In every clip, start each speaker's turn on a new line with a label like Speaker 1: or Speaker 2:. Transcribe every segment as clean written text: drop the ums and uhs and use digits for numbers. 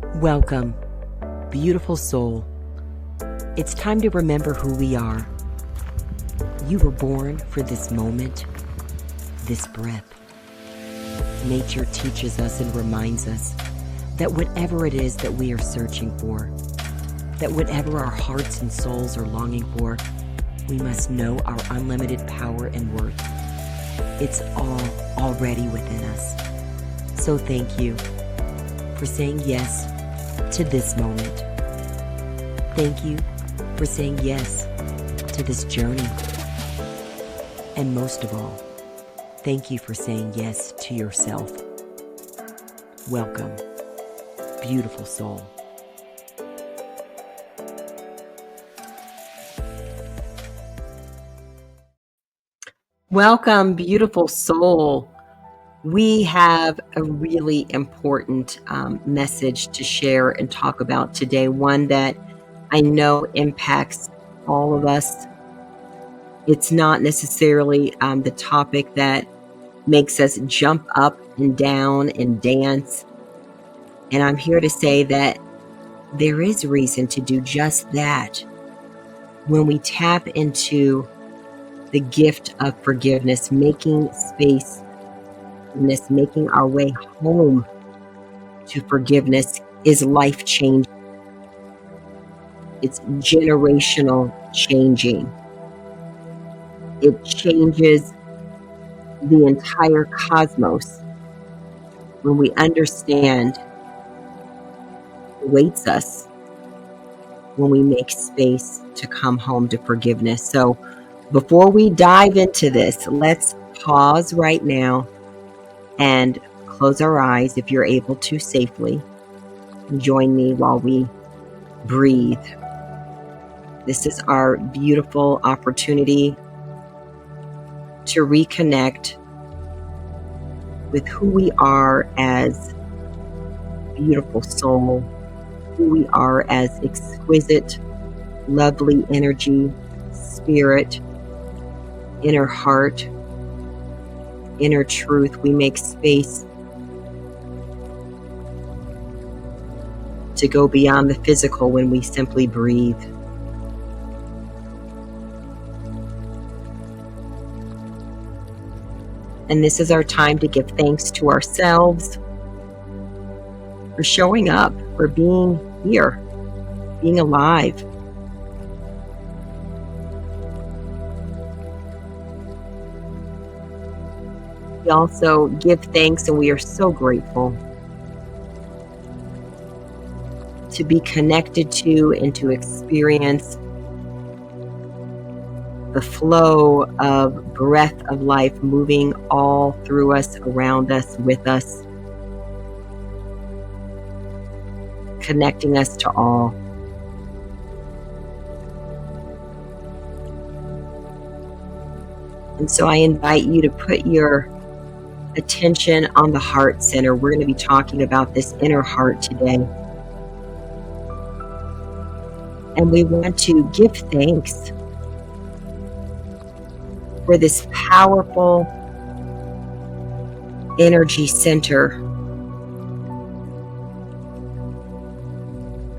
Speaker 1: Welcome, beautiful soul. It's time to remember who we are. You were born for this moment, this breath. Nature teaches us and reminds us that whatever it is that we are searching for, that whatever our hearts and souls are longing for, we must know our unlimited power and worth. It's all already within us. So thank you for saying yes to this moment. Thank you for saying yes to this journey. And most of all, thank you for saying yes to yourself. Welcome, beautiful soul. Welcome, beautiful soul. We have a really important message to share and talk about today, one that I know impacts all of us. It's not necessarily the topic that makes us jump up and down and dance. And I'm here to say that there is reason to do just that when we tap into the gift of forgiveness, making space, making our way home to forgiveness is life-changing. It's generational changing. It changes the entire cosmos when we understand what awaits us when we make space to come home to forgiveness. So before we dive into this, let's pause right now and close our eyes if you're able to safely. Join me while we breathe. This is our beautiful opportunity to reconnect with who we are as beautiful soul, who we are as exquisite, lovely energy, spirit, inner heart, inner truth. We make space to go beyond the physical when we simply breathe. And this is our time to give thanks to ourselves for showing up, for being here, being alive. We also give thanks, and we are so grateful to be connected to and to experience the flow of breath of life moving all through us, around us, with us, connecting us to all. And so I invite you to put your attention on the heart center. We're going to be talking about this inner heart today. And we want to give thanks for this powerful energy center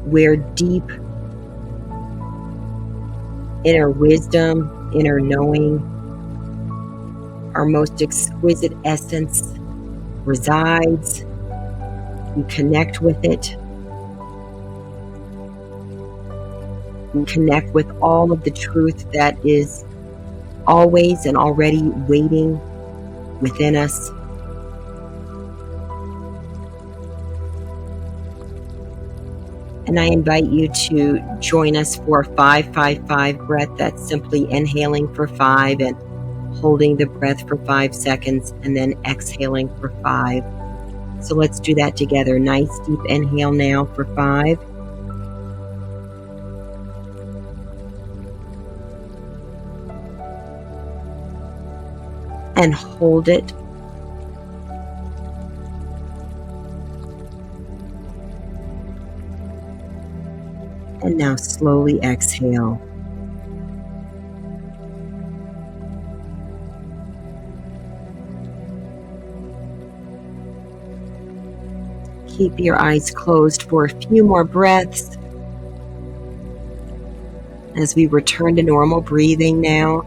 Speaker 1: where deep inner wisdom, inner knowing, our most exquisite essence resides. We connect with it. We connect with all of the truth that is always and already waiting within us. And I invite you to join us for a 5-5-5 breath. That's simply inhaling for 5 and holding the breath for 5 seconds and then exhaling for 5. So let's do that together. Nice deep inhale now for 5. And hold it. And now slowly exhale. Keep your eyes closed for a few more breaths as we return to normal breathing now.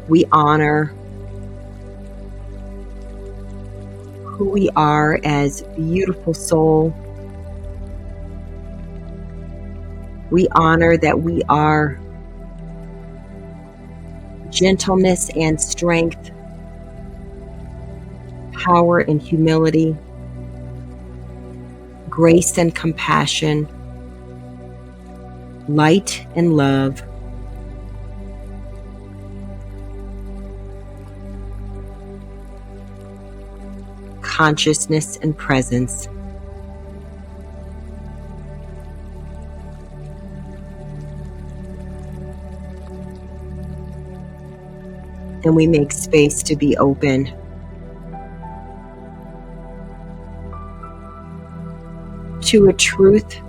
Speaker 1: We honor who we are as beautiful soul. We honor that we are gentleness and strength, power and humility, grace and compassion, light and love. Consciousness and presence. And we make space to be open to a truth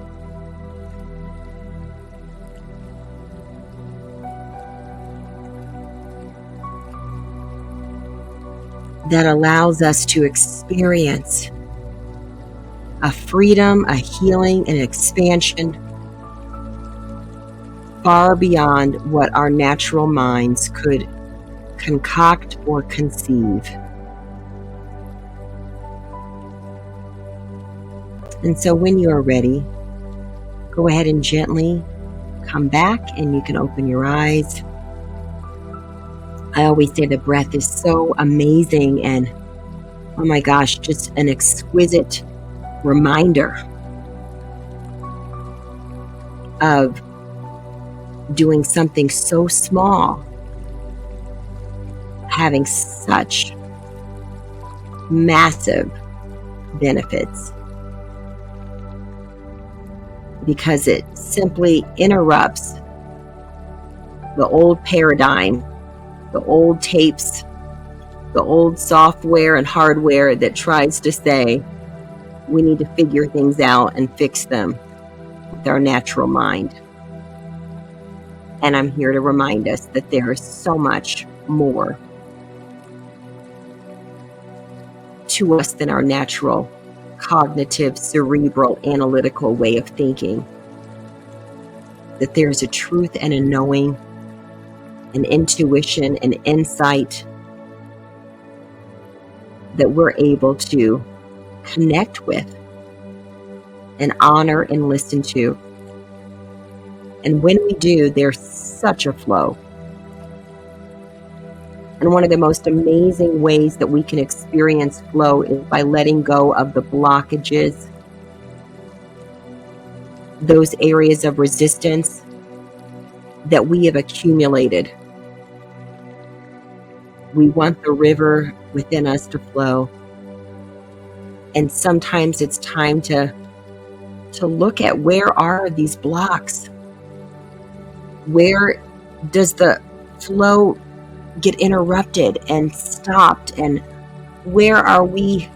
Speaker 1: that allows us to experience a freedom, a healing, an expansion far beyond what our natural minds could concoct or conceive. And so when you are ready, go ahead and gently come back and you can open your eyes. I always say the breath is so amazing and, oh my gosh, just an exquisite reminder of doing something so small, having such massive benefits, because it simply interrupts the old paradigm, the old tapes, the old software and hardware that tries to say we need to figure things out and fix them with our natural mind. And I'm here to remind us that there is so much more to us than our natural, cognitive, cerebral, analytical way of thinking. That there's a truth and a knowing, an intuition, an insight that we're able to connect with and honor and listen to. And when we do, there's such a flow. And one of the most amazing ways that we can experience flow is by letting go of the blockages, those areas of resistance that we have accumulated. We want the river within us to flow. And sometimes it's time to look at, where are these blocks? Where does the flow get interrupted and stopped? And where are we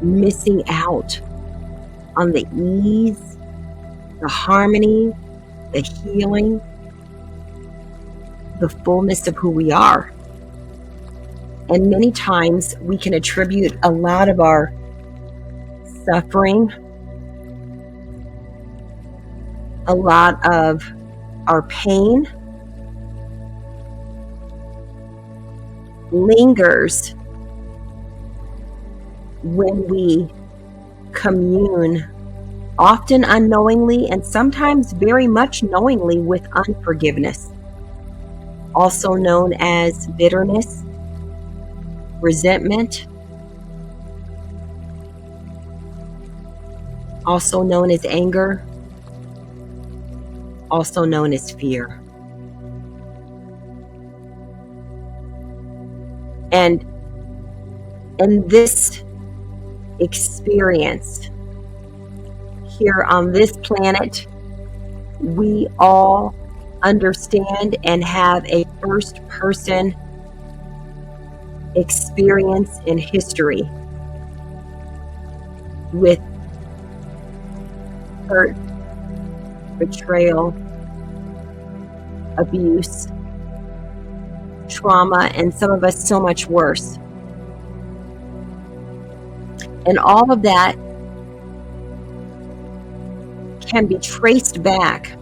Speaker 1: missing out on the ease, the harmony, the healing, the fullness of who we are? And many times we can attribute a lot of our suffering, a lot of our pain lingers when we commune, often unknowingly and sometimes very much knowingly, with unforgiveness, also known as bitterness, resentment, also known as anger, also known as fear. And in this experience here on this planet, we all understand and have a first-person experience in history with hurt, betrayal, abuse, trauma, and some of us so much worse. And all of that can be traced back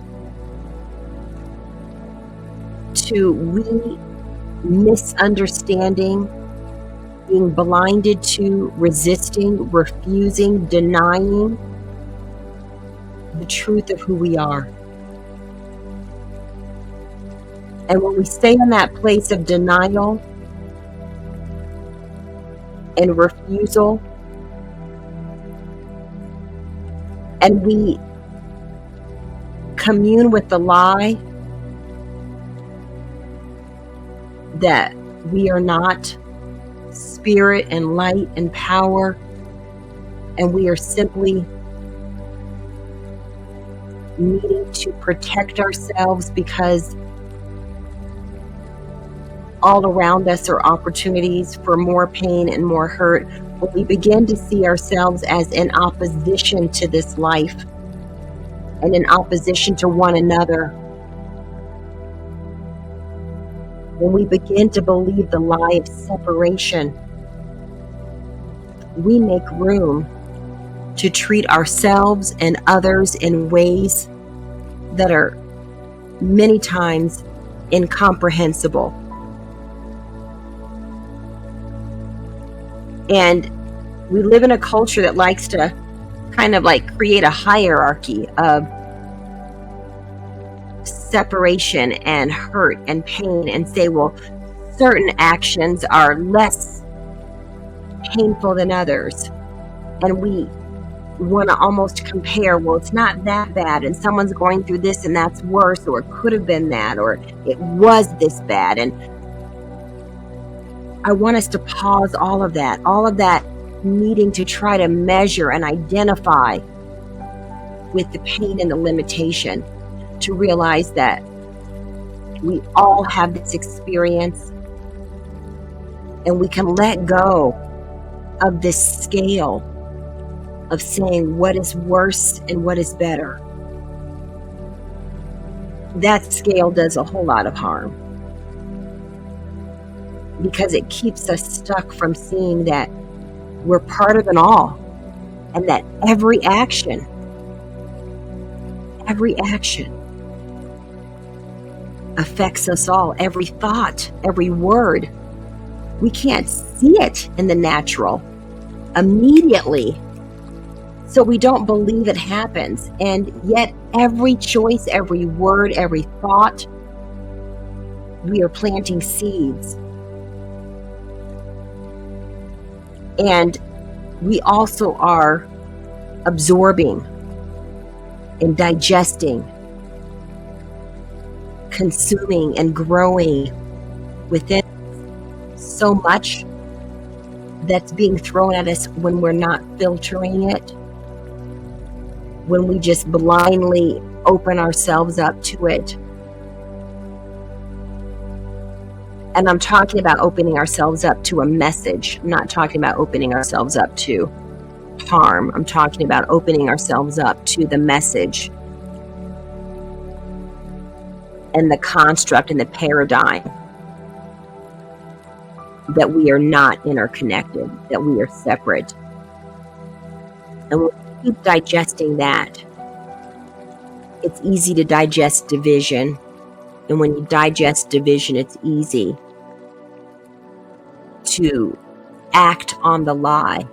Speaker 1: to we misunderstanding, being blinded to, resisting, refusing, denying the truth of who we are. And when we stay in that place of denial and refusal, and we commune with the lie that we are not spirit and light and power, and we are simply needing to protect ourselves because all around us are opportunities for more pain and more hurt, when we begin to see ourselves as in opposition to this life and in opposition to one another, when we begin to believe the lie of separation, we make room to treat ourselves and others in ways that are many times incomprehensible. And we live in a culture that likes to kind of like create a hierarchy of separation and hurt and pain and say, well, certain actions are less painful than others. And we want to almost compare, well, it's not that bad, and someone's going through this and that's worse, or it could have been that, or it was this bad. And I want us to pause all of that needing to try to measure and identify with the pain and the limitation, to realize that we all have this experience, and we can let go of this scale of saying what is worse and what is better. That scale does a whole lot of harm, because it keeps us stuck from seeing that we're part of an all, and that every action affects us all. Every thought, every word. We can't see it in the natural immediately, so we don't believe it happens. And yet every choice, every word, every thought, we are planting seeds. And we also are absorbing and digesting, consuming and growing within so much that's being thrown at us when we're not filtering it, when we just blindly open ourselves up to it. And I'm talking about opening ourselves up to a message. I'm not talking about opening ourselves up to harm. I'm talking about opening ourselves up to the message and the construct and the paradigm that we are not interconnected, that we are separate. And when we keep digesting that, it's easy to digest division. And when you digest division, it's easy to act on the lie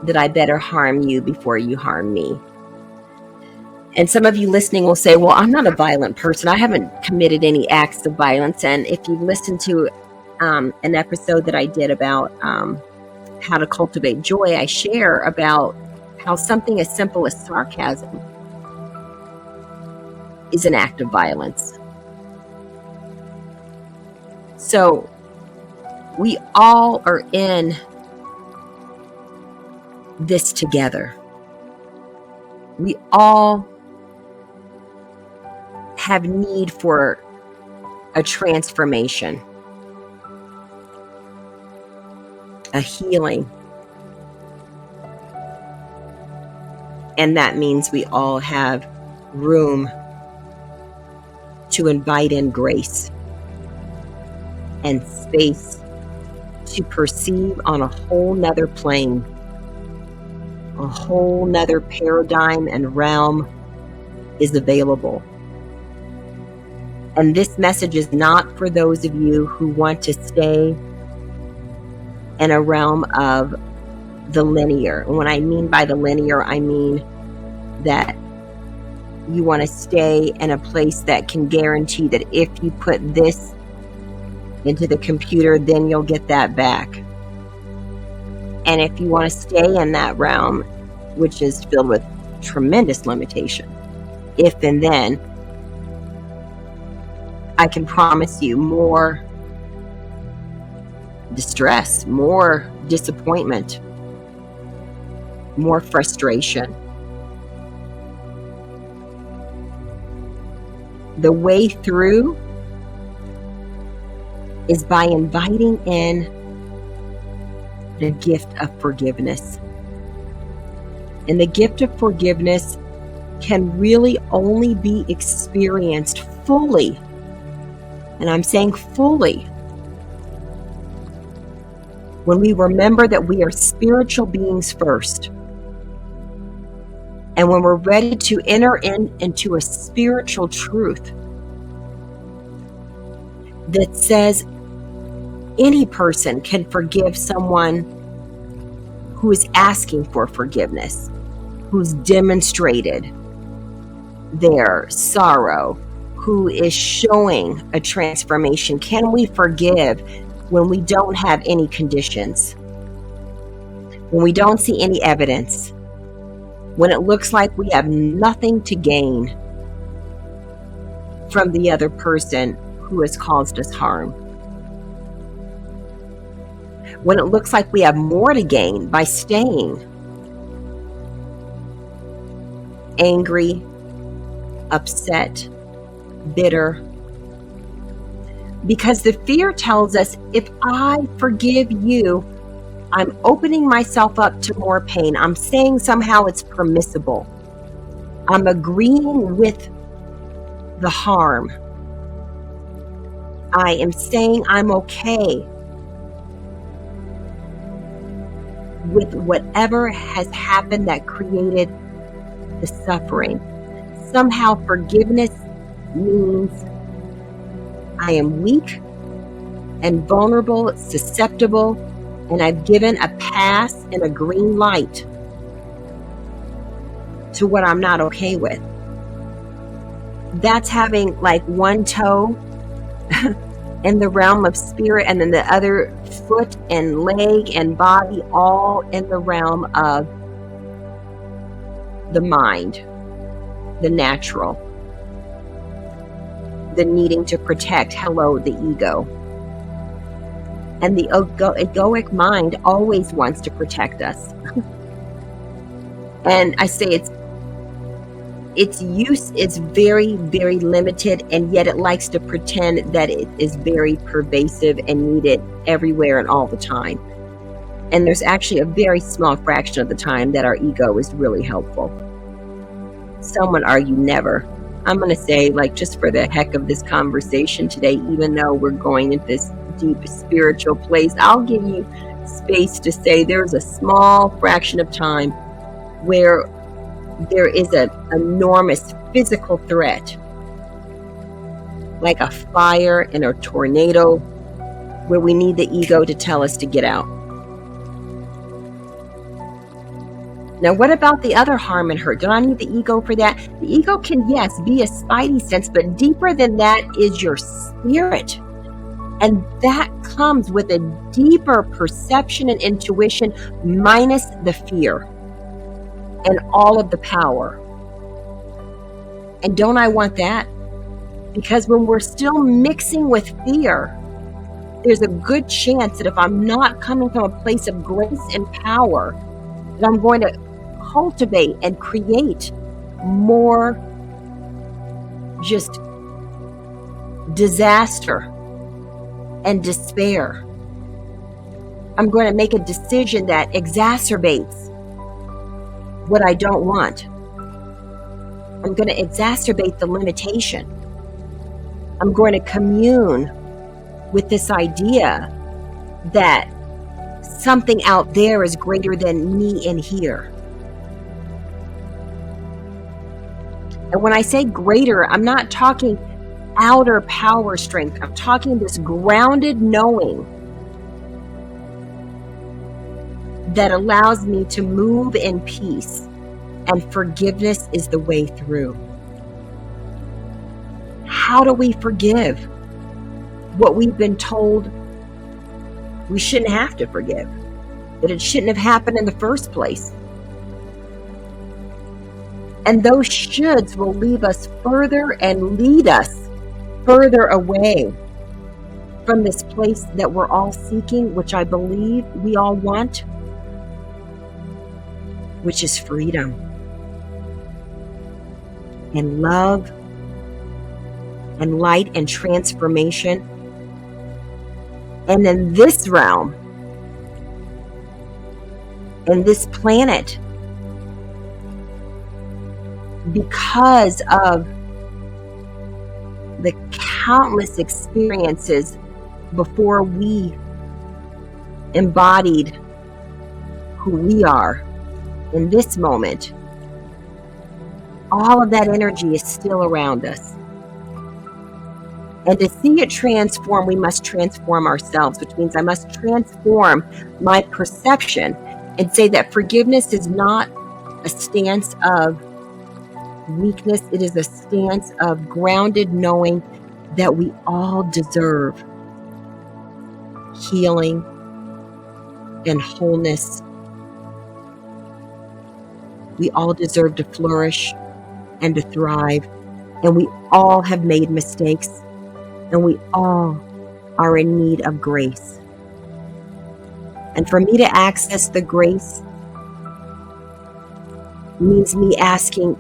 Speaker 1: that I better harm you before you harm me. And some of you listening will say, well, I'm not a violent person. I haven't committed any acts of violence. And if you listen to an episode that I did about how to cultivate joy, I share about how something as simple as sarcasm is an act of violence. So we all are in this together. We all have need for a transformation, a healing. And that means we all have room to invite in grace. and space to perceive on a whole nother plane, a whole nother paradigm and realm is available. And this message is not for those of you who want to stay in a realm of the linear. And when I mean by the linear, I mean that you want to stay in a place that can guarantee that if you put this into the computer, then you'll get that back. And if you want to stay in that realm, which is filled with tremendous limitation, if and then, I can promise you more distress, more disappointment, more frustration. The way through is by inviting in the gift of forgiveness. And the gift of forgiveness can really only be experienced fully, and I'm saying fully, when we remember that we are spiritual beings first. And when we're ready to enter into a spiritual truth that says any person can forgive someone who is asking for forgiveness, who's demonstrated their sorrow, who is showing a transformation. Can we forgive when we don't have any conditions? When we don't see any evidence? When it looks like we have nothing to gain from the other person who has caused us harm? When it looks like we have more to gain by staying angry, upset, bitter? Because the fear tells us, if I forgive you, I'm opening myself up to more pain. I'm saying somehow it's permissible. I'm agreeing with the harm. I am saying I'm okay with whatever has happened that created the suffering. Somehow forgiveness means I am weak and vulnerable, susceptible, and I've given a pass and a green light to what I'm not okay with. That's having like one toe in the realm of spirit and then the other foot and leg and body all in the realm of the mind, the natural, the needing to protect, the ego. And the egoic mind always wants to protect us. And I say its use is very, very limited, and yet it likes to pretend that it is very pervasive and needed everywhere and all the time. And there's actually a very small fraction of the time that our ego is really helpful. Some would argue never. I'm going to say, just for the heck of this conversation today, even though we're going into this deep spiritual place, I'll give you space to say there's a small fraction of time where there is an enormous physical threat, like a fire and a tornado, where we need the ego to tell us to get out. Now, what about the other harm and hurt? Don't I need the ego for that? The ego can, yes, be a spidey sense, but deeper than that is your spirit. And that comes with a deeper perception and intuition, minus the fear and all of the power. And don't I want that? Because when we're still mixing with fear, there's a good chance that if I'm not coming from a place of grace and power, that I'm going to cultivate and create more just disaster and despair. I'm going to make a decision that exacerbates what I don't want. I'm going to exacerbate the limitation. I'm going to commune with this idea that something out there is greater than me in here. And when I say greater, I'm not talking outer power strength. I'm talking this grounded knowing that allows me to move in peace, and forgiveness is the way through. How do we forgive what we've been told we shouldn't have to forgive, that it shouldn't have happened in the first place? And those shoulds will leave us further and lead us further away from this place that we're all seeking, which I believe we all want, which is freedom and love and light and transformation. And in this realm, in this planet, because of the countless experiences before we embodied who we are in this moment, all of that energy is still around us. And to see it transform, we must transform ourselves, which means I must transform my perception and say that forgiveness is not a stance of weakness. It is a stance of grounded knowing that we all deserve healing and wholeness. We all deserve to flourish and to thrive. And we all have made mistakes. And we all are in need of grace. And for me to access the grace means me asking,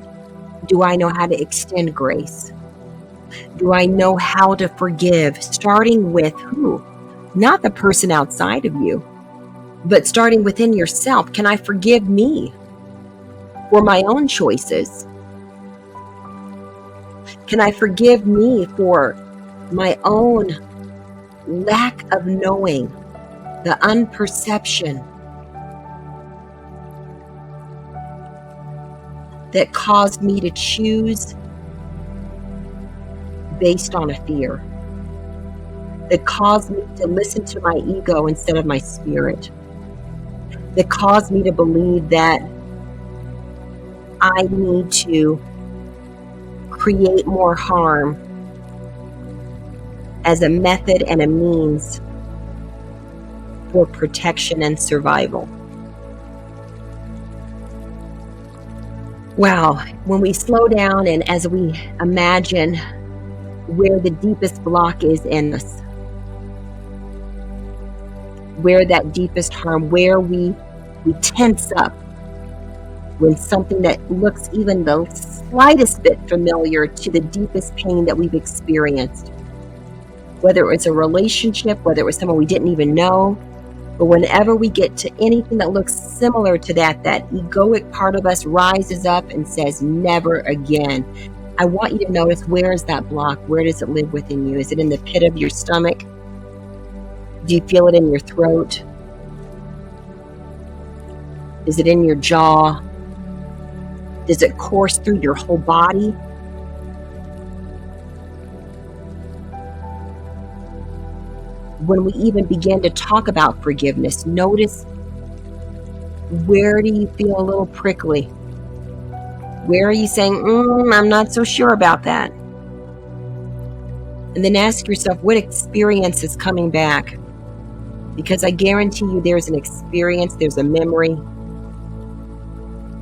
Speaker 1: do I know how to extend grace? Do I know how to forgive? Starting with who? Not the person outside of you, but starting within yourself. Can I forgive me for my own choices? Can I forgive me for my own lack of knowing, the unperception that caused me to choose based on a fear, that caused me to listen to my ego instead of my spirit, that caused me to believe that I need to create more harm as a method and a means for protection and survival. Wow, when we slow down and as we imagine where the deepest block is in us, where that deepest harm, where we tense up when something that looks even the slightest bit familiar to the deepest pain that we've experienced, whether it was a relationship, whether it was someone we didn't even know, but whenever we get to anything that looks similar to that egoic part of us rises up and says, never again. I want you to notice, where is that block? Where does it live within you? Is it in the pit of your stomach? Do you feel it in your throat? Is it in your jaw? Does it course through your whole body? When we even begin to talk about forgiveness, notice, where do you feel a little prickly? Where are you saying, I'm not so sure about that? And then ask yourself, what experience is coming back? Because I guarantee you there's an experience, there's a memory.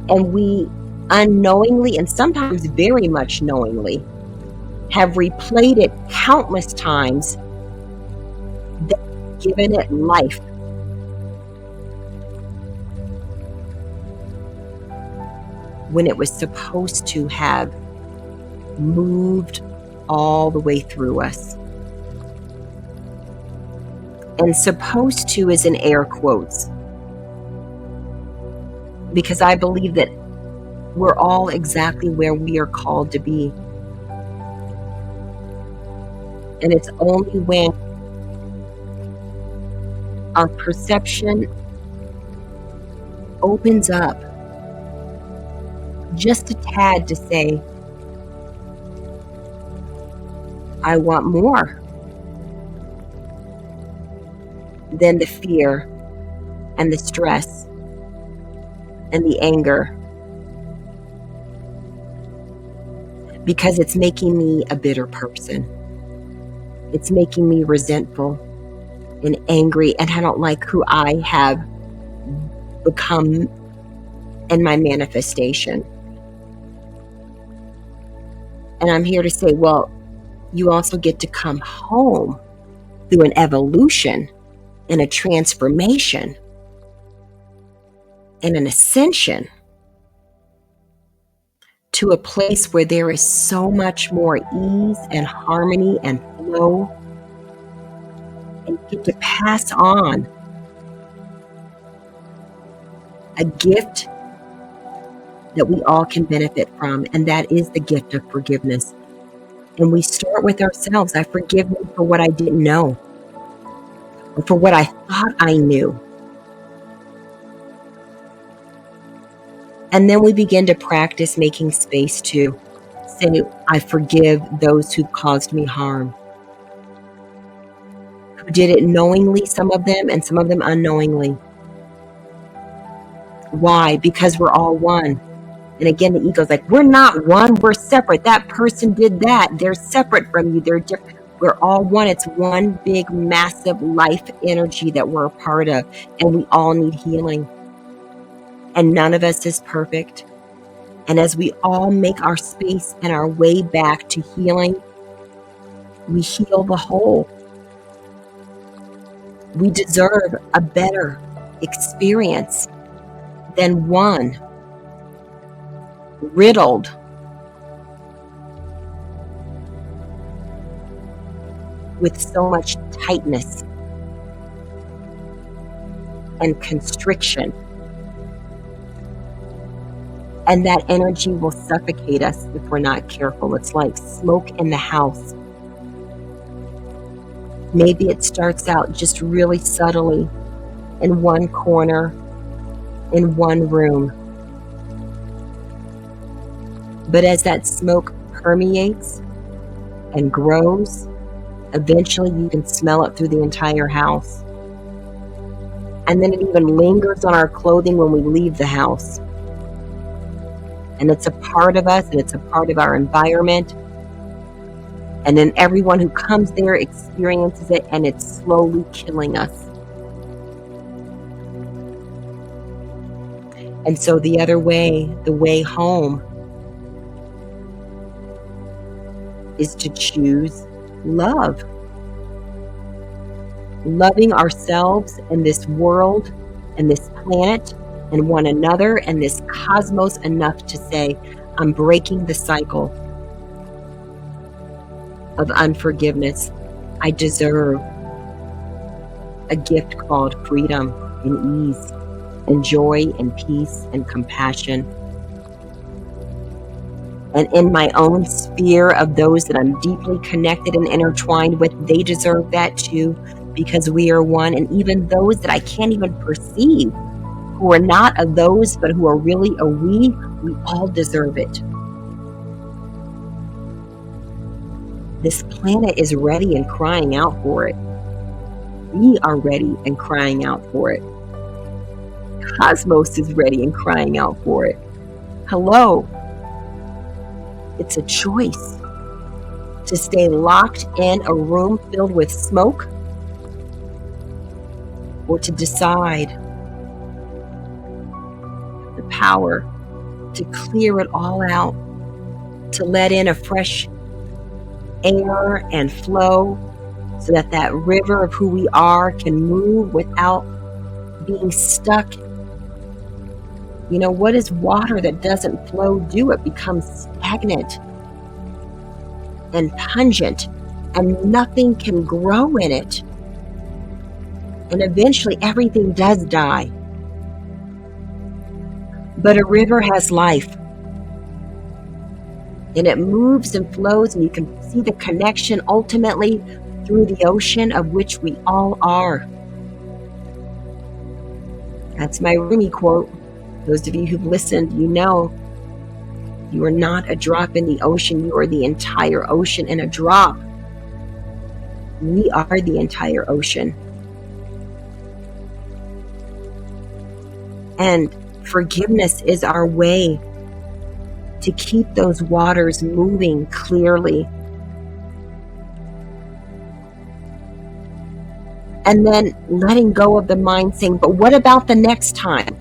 Speaker 1: And we unknowingly, and sometimes very much knowingly, have replayed it countless times, given it life. When it was supposed to have moved all the way through us. And supposed to is in air quotes, because I believe that we're all exactly where we are called to be. And it's only when our perception opens up just a tad to say, I want more, than the fear and the stress and the anger, because it's making me a bitter person. It's making me resentful and angry, and I don't like who I have become in my manifestation. And I'm here to say, well, you also get to come home through an evolution and a transformation and an ascension to a place where there is so much more ease and harmony and flow, and you get to pass on a gift that we all can benefit from, and that is the gift of forgiveness. And we start with ourselves. I forgive me for what I didn't know, or for what I thought I knew. And then we begin to practice making space to say, I forgive those who caused me harm, who did it knowingly, some of them, and some of them unknowingly. Why? Because we're all one. And again, the ego's like, we're not one, we're separate. That person did that. They're separate from you. They're different. We're all one. It's one big, massive life energy that we're a part of. And we all need healing. And none of us is perfect. And as we all make our space and our way back to healing, we heal the whole. We deserve a better experience than one riddled with so much tightness and constriction. And that energy will suffocate us if we're not careful. It's like smoke in the house. Maybe it starts out just really subtly in one corner, in one room. But as that smoke permeates and grows, eventually you can smell it through the entire house. And then it even lingers on our clothing when we leave the house. And it's a part of us, and it's a part of our environment. And then everyone who comes there experiences it, and it's slowly killing us. And so the other way, the way home, is to choose love. Loving ourselves and this world and this planet and one another and this cosmos enough to say, I'm breaking the cycle of unforgiveness. I deserve a gift called freedom and ease and joy and peace and compassion. And in my own sphere of those that I'm deeply connected and intertwined with, they deserve that too, because we are one. And even those that I can't even perceive, who are not a those, but who are really a we all deserve it. This planet is ready and crying out for it. We are ready and crying out for it. Cosmos is ready and crying out for it. Hello. It's a choice to stay locked in a room filled with smoke, or to decide the power to clear it all out, to let in a fresh air and flow, so that that river of who we are can move without being stuck. You know, what does water that doesn't flow do? It becomes stagnant and pungent, and nothing can grow in it. And eventually everything does die. But a river has life. And it moves and flows, and you can see the connection ultimately through the ocean of which we all are. That's my Rumi quote. Those of you who've listened, you know you are not a drop in the ocean. You are the entire ocean in a drop. We are the entire ocean. And forgiveness is our way to keep those waters moving clearly. And then letting go of the mind saying, but what about the next time?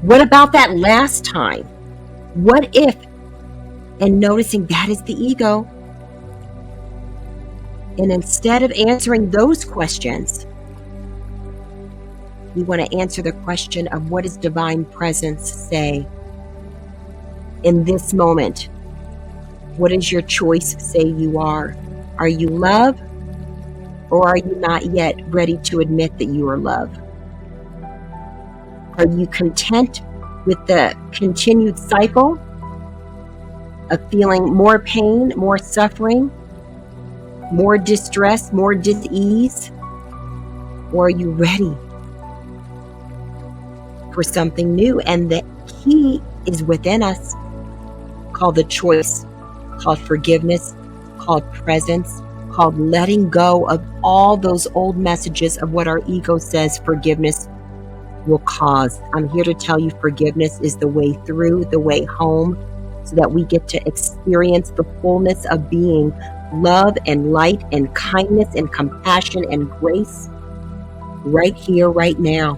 Speaker 1: What about that last time? What if? And noticing that is the ego. And instead of answering those questions, we want to answer the question of what does divine presence say in this moment? What does your choice say you are? Are you love? Or are you not yet ready to admit that you are love? Are you content with the continued cycle of feeling more pain, more suffering, more distress, more dis-ease? Or are you ready for something new? And the key is within us, called the choice, called forgiveness, called presence, called letting go of all those old messages of what our ego says forgiveness will cause. I'm here to tell you forgiveness is the way through, the way home, so that we get to experience the fullness of being love and light and kindness and compassion and grace right here, right now.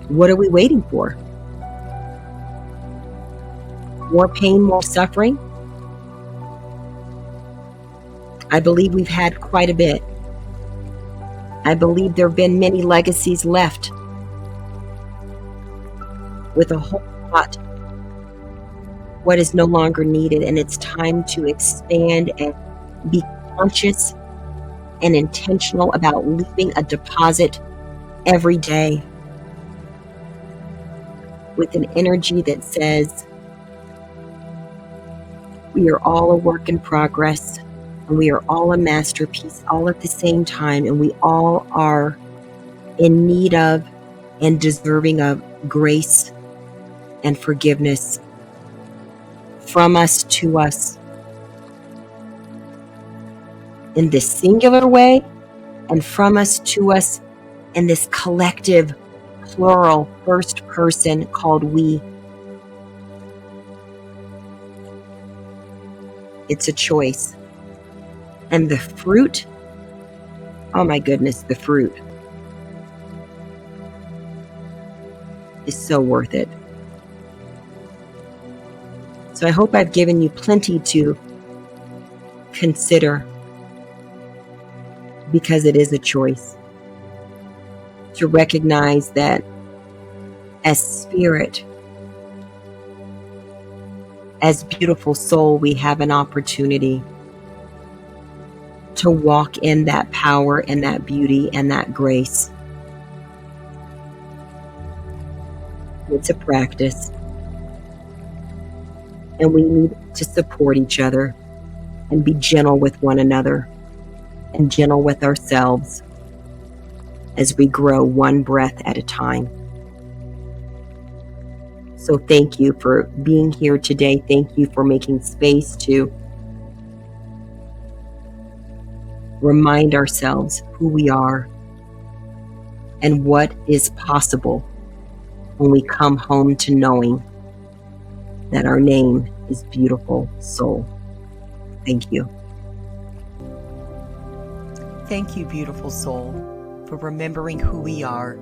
Speaker 1: What are we waiting for? More pain, more suffering? I believe we've had quite a bit. I believe there have been many legacies left with a whole lot what is no longer needed, and it's time to expand and be conscious and intentional about leaving a deposit every day with an energy that says we are all a work in progress. And we are all a masterpiece all at the same time, and we all are in need of and deserving of grace and forgiveness from us to us in this singular way, and from us to us in this collective, plural, first person called we. It's a choice. And the fruit, oh my goodness, the fruit is so worth it. So I hope I've given you plenty to consider, because it is a choice. To recognize that as spirit, as beautiful soul, we have an opportunity to walk in that power and that beauty and that grace. It's a practice. And we need to support each other and be gentle with one another and gentle with ourselves as we grow one breath at a time. So thank you for being here today. Thank you for making space to remind ourselves who we are and what is possible when we come home to knowing that our name is beautiful soul. Thank you.
Speaker 2: Thank you, beautiful soul, for remembering who we are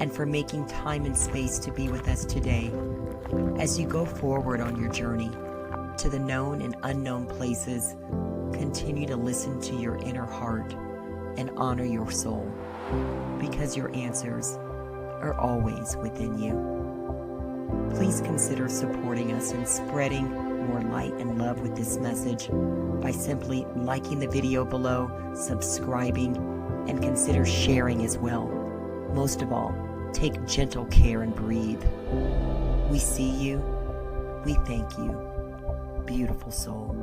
Speaker 2: and for making time and space to be with us today as you go forward on your journey to the known and unknown places. Continue to listen to your inner heart and honor your soul, because your answers are always within you. Please consider supporting us in spreading more light and love with this message by simply liking the video below, subscribing, and consider sharing as well. Most of all, take gentle care and breathe. We see you. We thank you, beautiful soul.